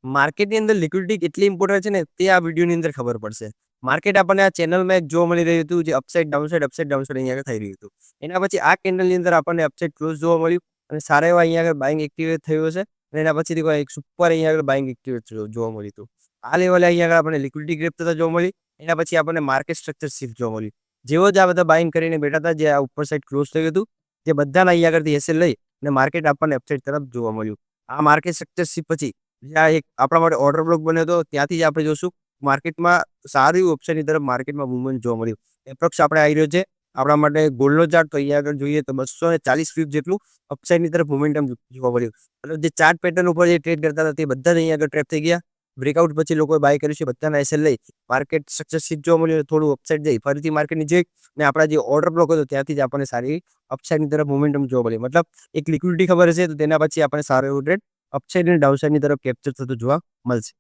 માર્કેટની અંદર લિક્વિડિટી કેટલી ઇમ્પોર્ટન્ટ છે ને તે આ વિડીયોની અંદર ખબર પડશે. માર્કેટ આપણને આ ચેનલમાં એક જોવા મળી રહ્યું હતું જે અપસાઇડ ડાઉન સાઇડ અહીંયા આગળ થઈ રહ્યું હતું. એના પછી આ કેન્ડલની અંદર આપણને અપસાઇડ ક્લોઝ જોવા મળ્યું અને સારા એવા અહીંયા આગળ બાઇંગ એક્ટિવેટ થયું છે અને એના પછીથી કોઈ એક સુપર અહીંયા આગળ બાઇંગ એક્ટિવેટ જોવા મળ્યું હતું. આ લેવલે અહીંયા આગળ આપણને લિક્વિડિટી ગ્રેપ થતા જોવા મળી. એના પછી આપણને માર્કેટ સ્ટ્રક્ચર શિફ્ટ જોવા મળ્યું. જેવો જ આ બધા બાઇંગ કરીને બેઠા હતા જે આ ઉપર સાઈડ ક્લોઝ થયું હતું તે બધાના અહીંયા આગળથી એસએલ લઈ અને માર્કેટ આપણને અપસાઇડ તરફ જોવા મળ્યું. આ માર્કેટ સ્ટ્રક્ચર શિફ્ટ પછી જ્યાં એક આપણા માટે ઓર્ડર બ્લોક બન્યો હતો ત્યાંથી જ આપણે જોશું માર્કેટમાં સારું એવું ઓપ્શનની તરફ માર્કેટમાં મૂવમેન્ટ જોવા મળ્યું. એપ્રોક્સ આપણે આવી રહ્યો છે આપણા માટે ગોલ્ડનો ચાર્ટ તો અહીંયા આગળ જોઈએ તો 240 પીપ જેટલું અપસાઇડની તરફ મોમેન્ટમ જોવા મળ્યું. એટલે જે ચાર્ટ પેટર્ન ઉપર જે ટ્રેડ કરતા હતા તે બધા જ અહીંયા આગળ ટ્રેપ થઈ ગયા. બ્રેકઆઉટ પછી લોકોએ બાય કર્યું છે બધાના એસએલ લઈ માર્કેટ સક્સેસ શીટ જોવા મળ્યું. થોડું અપસાઇડ જઈ ફરીથી માર્કેટની જે ને આપણા જે ઓર્ડર બ્લોક હતો ત્યાંથી જ આપણને સારી અપસાઇડની તરફ મોમેન્ટમ જોવા મળ્યું. મતલબ એક લિક્વિડિટી ખબર હશે તો તેના પછી આપણે સારો એવો ટ્રેડ અપસાઇડ અને ડાઉનસાઇડની તરફ કેપ્ચર થતું જોવા મળશે.